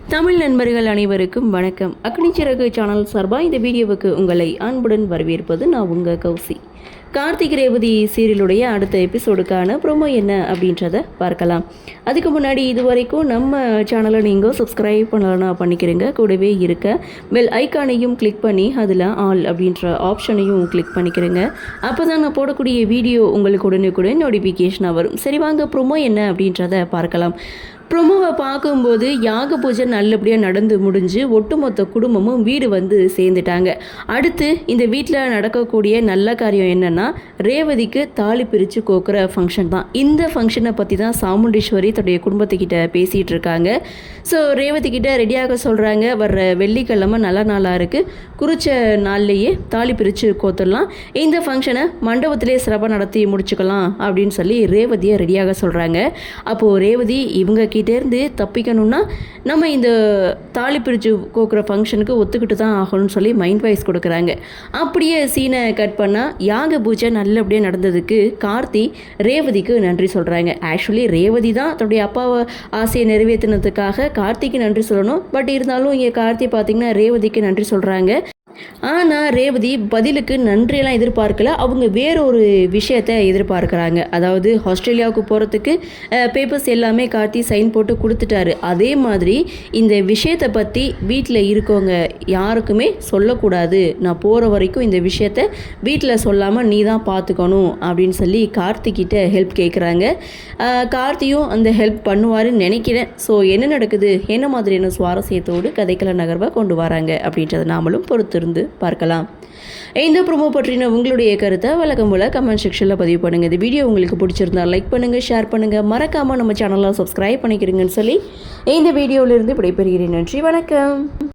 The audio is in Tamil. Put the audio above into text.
தமிழ் நண்பர்கள் அனைவருக்கும் வணக்கம். அக்னி சிறகு சேனல் சார்பாக இந்த வீடியோவுக்கு உங்களை அன்புடன் வரவேற்பது நான் உங்கள் கௌசி. கார்த்திக் ரேவதி சீரியலுடைய அடுத்த எபிசோடுக்கான ப்ரோமோ என்ன அப்படின்றத பார்க்கலாம். அதுக்கு முன்னாடி இது வரைக்கும் நம்ம சேனலை நீங்கள் சப்ஸ்கிரைப் பண்ணலன்னா பண்ணிக்கிறீங்க. கூடவே இருக்க பெல் ஐக்கானையும் கிளிக் பண்ணி அதில் ஆல் அப்படின்ற ஆப்ஷனையும் கிளிக் பண்ணிக்கிறேங்க. அப்போ தான் நான் போடக்கூடிய வீடியோ உங்களுக்கு உடனுக்குடன் நோட்டிஃபிகேஷனாக வரும். சரி வாங்க ப்ரோமோ என்ன அப்படின்றத பார்க்கலாம். ப்ரொமோவை பார்க்கும்போது யாக பூஜை நல்லபடியாக நடந்து முடிஞ்சு ஒட்டுமொத்த குடும்பமும் வீடு வந்து சேர்ந்துட்டாங்க. அடுத்து இந்த வீட்டில் நடக்கக்கூடிய நல்ல காரியம் என்னென்னா ரேவதிக்கு தாலி பிரித்து கோக்குற ஃபங்க்ஷன் தான். இந்த ஃபங்க்ஷனை பற்றி தான் சாமுண்டீஸ்வரி தன்னுடைய குடும்பத்துக்கிட்ட பேசிகிட்டு இருக்காங்க. ஸோ ரேவதிக்கிட்ட ரெடியாக சொல்கிறாங்க, வர்ற வெள்ளிக்கிழமை நல்ல நாளாக இருக்குது, குறித்த நாள்லேயே தாலி பிரித்து கோத்துடலாம், இந்த ஃபங்க்ஷனை மண்டபத்திலே சிறப்பாக நடத்தி முடிச்சுக்கலாம் அப்படின்னு சொல்லி ரேவதியை ரெடியாக சொல்கிறாங்க. அப்போது ரேவதி இவங்க கிட்டேருந்து தப்பிக்கணும்னா நம்ம இந்த தாலி பிரித்து கோக்குற ஃபங்க்ஷனுக்கு ஒத்துக்கிட்டு தான் ஆகணும்னு சொல்லி மைண்ட் வாய்ஸ் கொடுக்குறாங்க. அப்படியே சீனை கட் பண்ணால் யாக பூஜை நல்லபடியாக நடந்ததுக்கு கார்த்தி ரேவதிக்கு நன்றி சொல்கிறாங்க. ஆக்சுவலி ரேவதி தான் தன்னுடைய அப்பாவை ஆசையை நிறைவேற்றினதுக்காக கார்த்திக்கு நன்றி சொல்லணும். பட் இருந்தாலும் இங்கே கார்த்தி பார்த்திங்கன்னா ரேவதிக்கு நன்றி சொல்கிறாங்க. ஆனால் ரேவதி பதிலுக்கு நன்றியெல்லாம் எதிர்பார்க்கல, அவங்க வேறொரு விஷயத்தை எதிர்பார்க்குறாங்க. அதாவது ஆஸ்திரேலியாவுக்கு போகிறதுக்கு பேப்பர்ஸ் எல்லாமே கார்த்தி சைன் போட்டு கொடுத்துட்டாரு. அதே மாதிரி இந்த விஷயத்தை பற்றி வீட்டில் இருக்கவங்க யாருக்குமே சொல்லக்கூடாது, நான் போகிற வரைக்கும் இந்த விஷயத்த வீட்டில் சொல்லாமல் நீ தான் பார்த்துக்கணும் அப்படின்னு சொல்லி கார்த்திக்கிட்ட ஹெல்ப் கேட்குறாங்க. கார்த்தியும் அந்த ஹெல்ப் பண்ணுவாருன்னு நினைக்கிறேன். ஸோ என்ன நடக்குது, என்ன மாதிரியான சுவாரஸ்யத்தோடு கதைக்கள நகர்வை கொண்டு வராங்க அப்படின்றத நாமளும் பொறுத்திருந்து பார்க்கலாம். இந்த ப்ரோமோ பற்றின உங்களுடைய கருத்தை வழக்கம் போல கமெண்ட் செக்ஷனில் பதிவு பண்ணுங்கள். இந்த வீடியோ உங்களுக்கு பிடிச்சிருந்தா லைக் பண்ணுங்கள், ஷேர் பண்ணுங்கள், மறக்காமல் நம்ம சேனலை சப்ஸ்கிரைப் பண்ணிக்கிறீங்கன்னு சொல்லி இந்த வீடியோவிலிருந்து விடைபெறுகிறேன். நன்றி, வணக்கம்.